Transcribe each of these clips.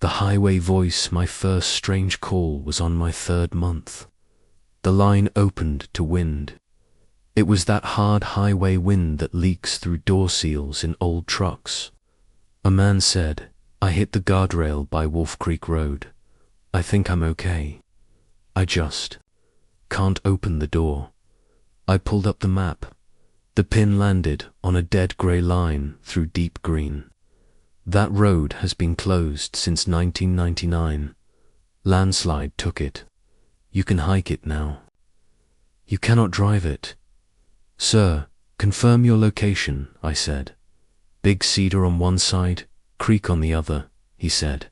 The highway voice, my first strange call, was on my 3rd month. The line opened to wind. It was that hard highway wind that leaks through door seals in old trucks. A man said, "I hit the guardrail by Wolf Creek Road. I think I'm okay. I just can't open the door." I pulled up the map. The pin landed on a dead grey line through deep green. That road has been closed since 1999. Landslide took it. You can hike it now. You cannot drive it. "Sir, confirm your location," I said. "Big cedar on one side, creek on the other," he said.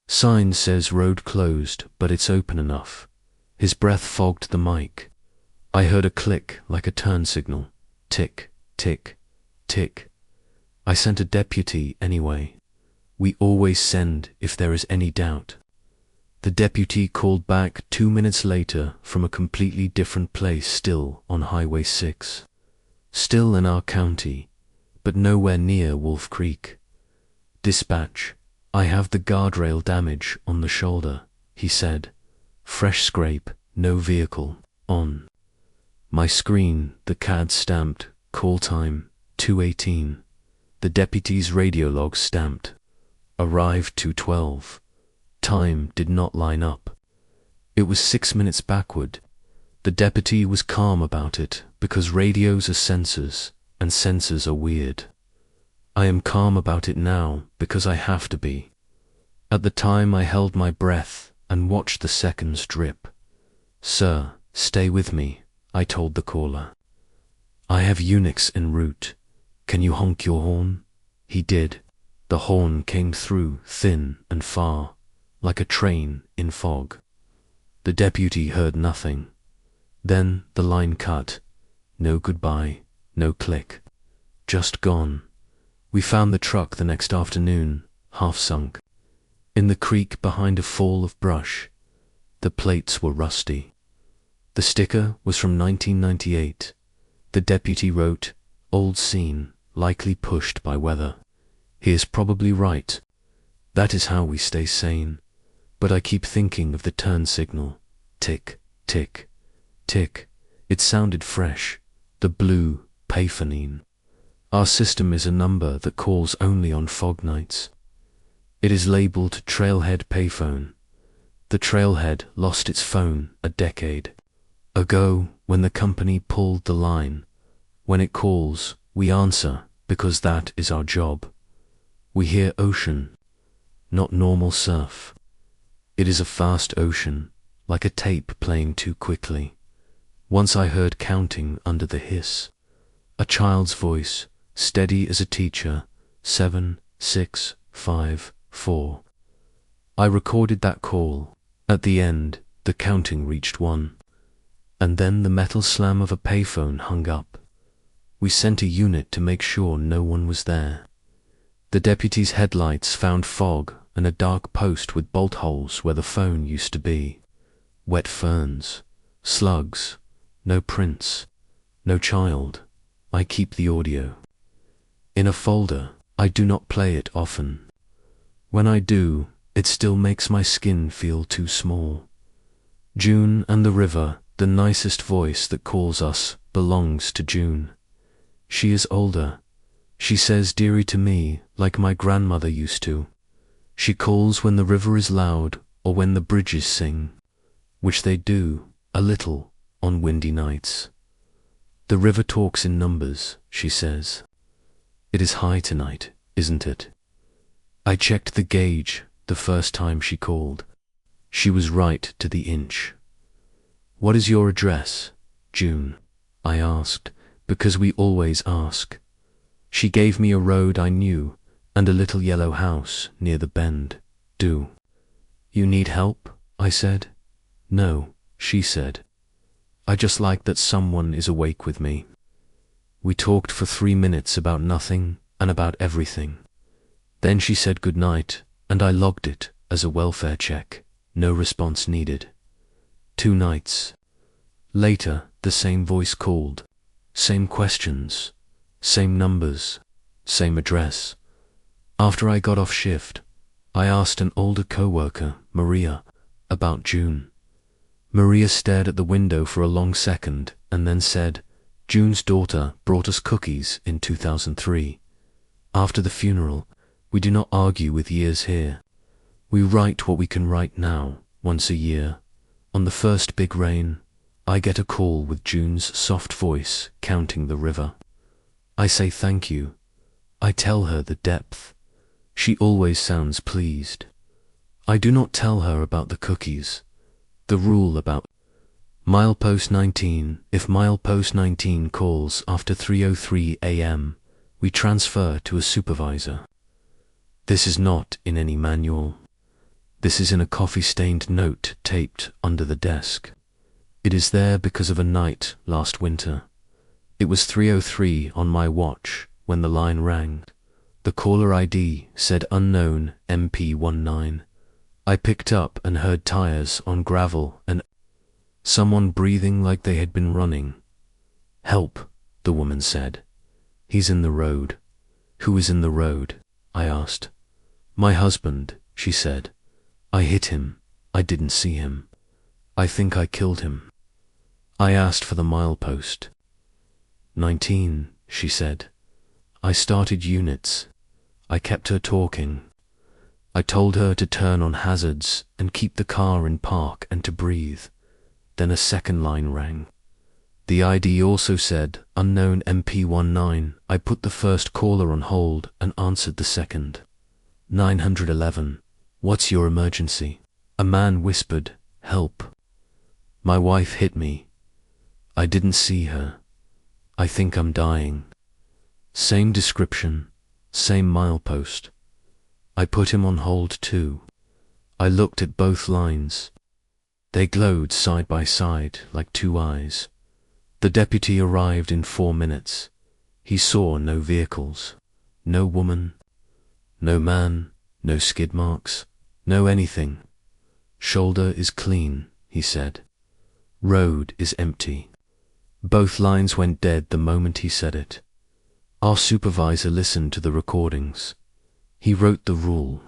"Sign says road closed, but it's open enough." His breath fogged the mic. I heard a click like a turn signal. Tick, tick, tick. I sent a deputy anyway. We always send if there is any doubt. The deputy called back 2 minutes later from a completely different place, still on Highway 6. Still in our county, but nowhere near Wolf Creek. "Dispatch, I have the guardrail damage on the shoulder," he said. "Fresh scrape, no vehicle, on." My screen, the CAD stamped, call time, 2:18. The deputy's radio log stamped, arrived 2:12. Time did not line up. It was 6 minutes backward. The deputy was calm about it because radios are sensors and sensors are weird. I am calm about it now because I have to be. At the time I held my breath and watched the seconds drip. "Sir, stay with me," I told the caller. "I have Unix en route. Can you honk your horn?" He did. The horn came through thin and far, like a train in fog. The deputy heard nothing. Then the line cut. No goodbye, no click. Just gone. We found the truck the next afternoon, half sunk, in the creek behind a fall of brush. The plates were rusty. The sticker was from 1998. The deputy wrote, "Old scene, likely pushed by weather." He is probably right. That is how we stay sane. But I keep thinking of the turn signal. Tick, tick, tick. It sounded fresh. The blue payphone. Our system is a number that calls only on fog nights. It is labeled Trailhead Payphone. The Trailhead lost its phone a decade ago when the company pulled the line. When it calls, we answer because that is our job. We hear ocean, not normal surf. It is a fast ocean, like a tape playing too quickly. Once I heard counting under the hiss. A child's voice, steady as a teacher, 7, 6, 5, 4. I recorded that call. At the end, the counting reached 1. And then the metal slam of a payphone hung up. We sent a unit to make sure no one was there. The deputy's headlights found fog and a dark post with bolt holes where the phone used to be. Wet ferns, slugs, no prints, no child. I keep the audio in a folder. I do not play it often. When I do, it still makes my skin feel too small. June and the river, the nicest voice that calls us, belongs to June. She is older. She says dearie to me like my grandmother used to. She calls when the river is loud or when the bridges sing, which they do, a little, on windy nights. The river talks in numbers, she says. It is high tonight, isn't it? I checked the gauge the first time she called. She was right to the inch. "What is your address, June?" I asked, because we always ask. She gave me a road I knew and a little yellow house near the bend. "Do you need help?" I said. "No," she said. "I just like that someone is awake with me." We talked for 3 minutes about nothing and about everything. Then she said good night, and I logged it as a welfare check. No response needed. 2 nights later, the same voice called. Same questions, same numbers, same address. After I got off shift, I asked an older coworker, Maria, about June. Maria stared at the window for a long second and then said, June's daughter brought us cookies in 2003. After the funeral, we do not argue with years here. We write what we can write now, once a year. On the first big rain, I get a call with June's soft voice counting the river. I say thank you. I tell her the depth. She always sounds pleased. I do not tell her about the cookies. The rule about milepost 19, if milepost 19 calls after 3:03 a.m., we transfer to a supervisor. This is not in any manual. This is in a coffee-stained note taped under the desk. It is there because of a night last winter. It was 3:03 on my watch when the line rang. The caller ID said unknown MP19. I picked up and heard tires on gravel and someone breathing like they had been running. Help, the woman said. He's in the road. Who is in the road? I asked. My husband, she said. I hit him. I didn't see him. I think I killed him. I asked for the milepost. 19, she said. I started units. I kept her talking. I told her to turn on hazards and keep the car in park and to breathe. Then a second line rang. The ID also said unknown MP19. I put the first caller on hold and answered the second. 911. What's your emergency? A man whispered, help. My wife hit me. I didn't see her. I think I'm dying. Same description, same milepost. I put him on hold too. I looked at both lines. They glowed side by side like two eyes. The deputy arrived in 4 minutes. He saw no vehicles, no woman, no man, no skid marks, no anything. Shoulder is clean, he said. Road is empty. Both lines went dead the moment he said it. Our supervisor listened to the recordings. He wrote the rule.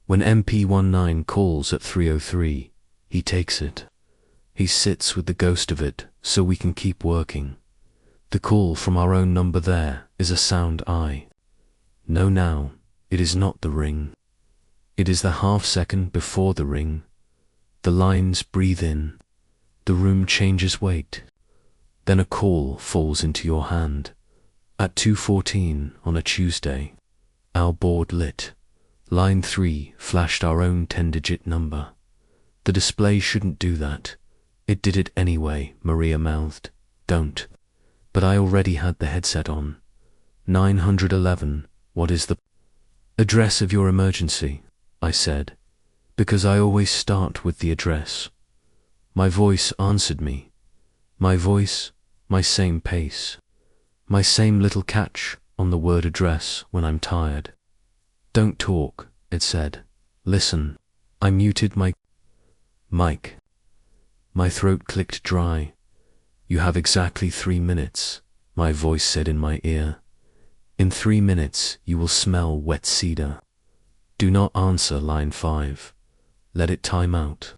When MP19 calls at 3:03, he takes it. He sits with the ghost of it so we can keep working. The call from our own number there is a sound I. No, now, it is not the ring. It is the half second before the ring. The lines breathe in. The room changes weight. Then a call falls into your hand. At 2:14 on a Tuesday, our board lit. Line 3 flashed our own 10-digit number. The display shouldn't do that. It did it anyway, Maria mouthed. Don't. But I already had the headset on. 911, what is the address of your emergency? I said, because I always start with the address. My voice answered me. My voice, my same pace. My same little catch on the word address when I'm tired. Don't talk, it said. Listen. I muted my mic. My throat clicked dry. You have exactly 3 minutes, my voice said in my ear. In 3 minutes you will smell wet cedar. Do not answer line 5. Let it time out.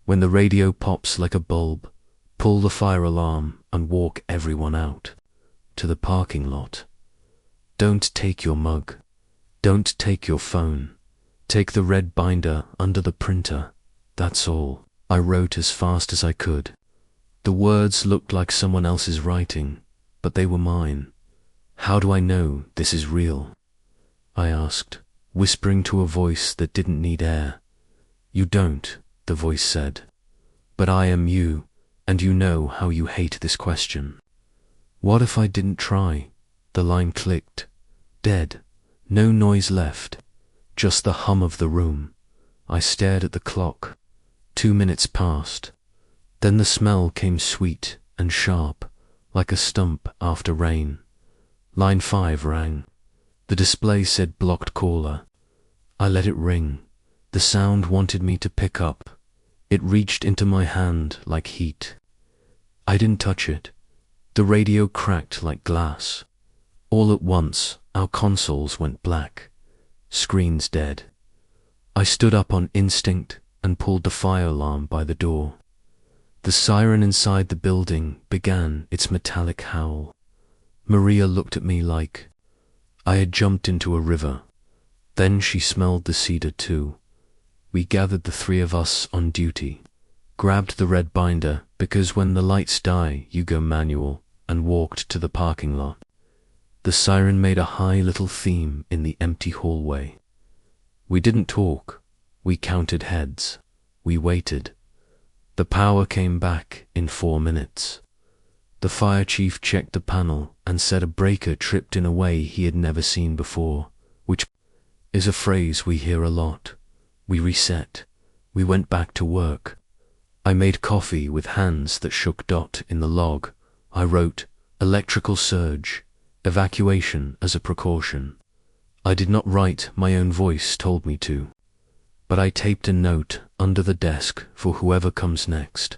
When the radio pops like a bulb, pull the fire alarm and walk everyone out. To the parking lot. Don't take your mug. Don't take your phone. Take the red binder under the printer. That's all. I wrote as fast as I could. The words looked like someone else's writing, but they were mine. How do I know this is real? I asked, whispering to a voice that didn't need air. You don't, the voice said. But I am you, and you know how you hate this question. What if I didn't try? The line clicked. Dead. No noise left. Just the hum of the room. I stared at the clock. 2 minutes passed. Then the smell came sweet and sharp, like a stump after rain. Line 5 rang. The display said blocked caller. I let it ring. The sound wanted me to pick up. It reached into my hand like heat. I didn't touch it. The radio cracked like glass. All at once, our consoles went black. Screens dead. I stood up on instinct and pulled the fire alarm by the door. The siren inside the building began its metallic howl. Maria looked at me like I had jumped into a river. Then she smelled the cedar too. We gathered, the three of us on duty, grabbed the red binder, because when the lights die you go manual, and walked to the parking lot. The siren made a high little theme in the empty hallway. We didn't talk. We counted heads. We waited. The power came back in 4 minutes. The fire chief checked the panel and said a breaker tripped in a way he had never seen before, which is a phrase we hear a lot. We reset. We went back to work. I made coffee with hands that shook. In the log, I wrote, "Electrical surge, evacuation as a precaution." I did not write, my own voice told me to. But I taped a note under the desk for whoever comes next.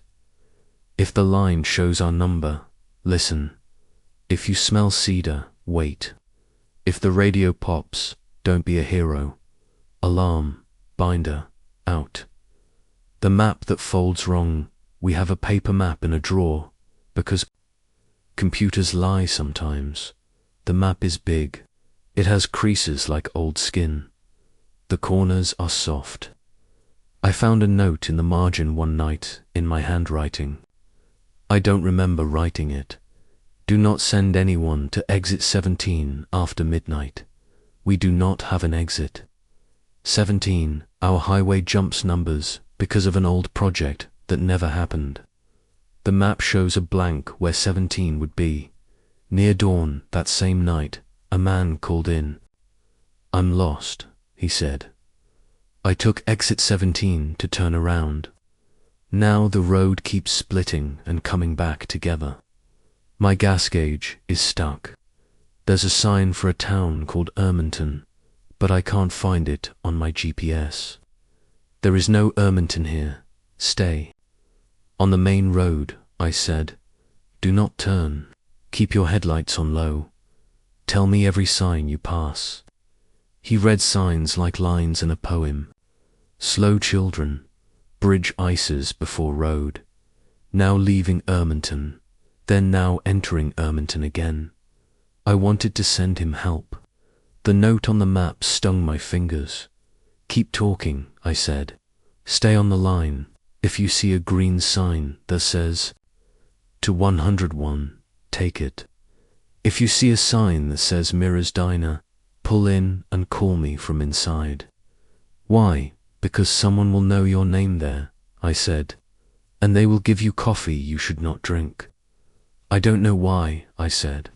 If the line shows our number, listen. If you smell cedar, wait. If the radio pops, don't be a hero. Alarm, binder, out. The map that folds wrong, we have a paper map in a drawer, because computers lie sometimes. The map is big. It has creases like old skin. The corners are soft. I found a note in the margin one night in my handwriting. I don't remember writing it. Do not send anyone to exit 17 after midnight. We do not have an exit. 17, our highway jumps numbers because of an old project that never happened. The map shows a blank where 17 would be. Near dawn that same night, a man called in. "I'm lost," he said. I took exit 17 to turn around. Now the road keeps splitting and coming back together. My gas gauge is stuck. There's a sign for a town called Erminton, but I can't find it on my GPS. There is no Erminton here. Stay. On the main road, I said. Do not turn. Keep your headlights on low. Tell me every sign you pass. He read signs like lines in a poem. Slow children, bridge ices before road. Now leaving Erminton, then now entering Erminton again. I wanted to send him help. The note on the map stung my fingers. Keep talking, I said. Stay on the line. If you see a green sign that says, to 101, take it. If you see a sign that says Mira's Diner, pull in and call me from inside. Why? Because someone will know your name there, I said, and they will give you coffee you should not drink. I don't know why, I said.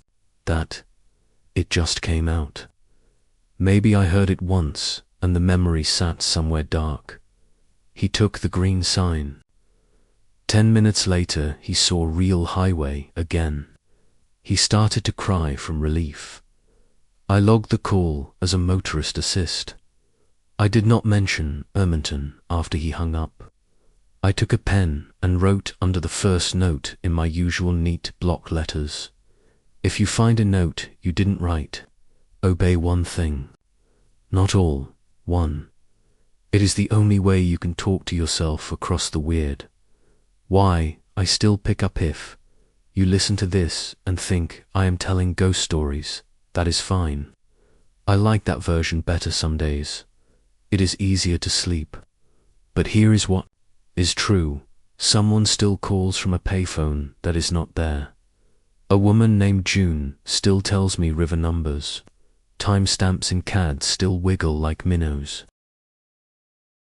It just came out. Maybe I heard it once, and the memory sat somewhere dark. He took the green sign. 10 minutes later, he saw real highway again. He started to cry from relief. I logged the call as a motorist assist. I did not mention Erminton after he hung up. I took a pen and wrote under the first note in my usual neat block letters. If you find a note you didn't write, obey one thing. Not all, one. It is the only way you can talk to yourself across the weird. Why, I still pick up if you listen to this and think I am telling ghost stories. That is fine. I like that version better some days. It is easier to sleep. But here is what is true. Someone still calls from a payphone that is not there. A woman named June still tells me river numbers. Timestamps in CAD still wiggle like minnows.